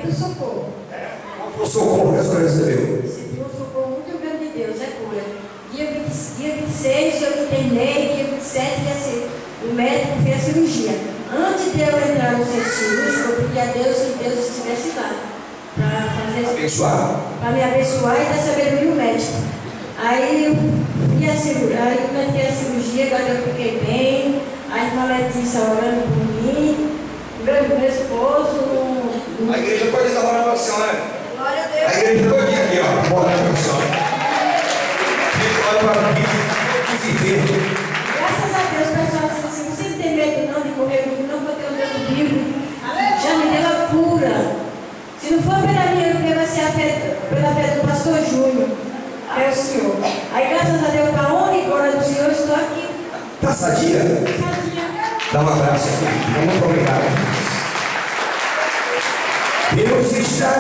do socorro. Qual foi o socorro que a senhora recebeu? Recebi um socorro muito grande de Deus, é cura. Dia 26 eu internei, dia 27 ia ser, o médico fez a cirurgia. Antes de eu entrar no centro cirúrgico, eu pedi a Deus que Deus estivesse lá. Para me abençoar e dar sabedoria ao médico. Aí eu fui a cirurgia, aí eu comecei a cirurgia, agora eu fiquei bem. A irmã Letícia orando por mim, meu esposo. A igreja pode dar uma oração, né? Glória a Deus. A igreja todinha aqui, ó. Bora a oração. Olha para mim, que se vê. Graças a Deus, pessoal, assim, não sempre tem medo não de correr comigo, não, porque eu Deus vivo. Já me deu a cura. Se não for pela minha, porque vai ser pela fé do pastor Júnior, que é o Senhor. Aí, graças a Deus, para a honra e glória do Senhor, estou aqui. Está sadia? Sadia. Dá um abraço aqui. Muito obrigado. Deus está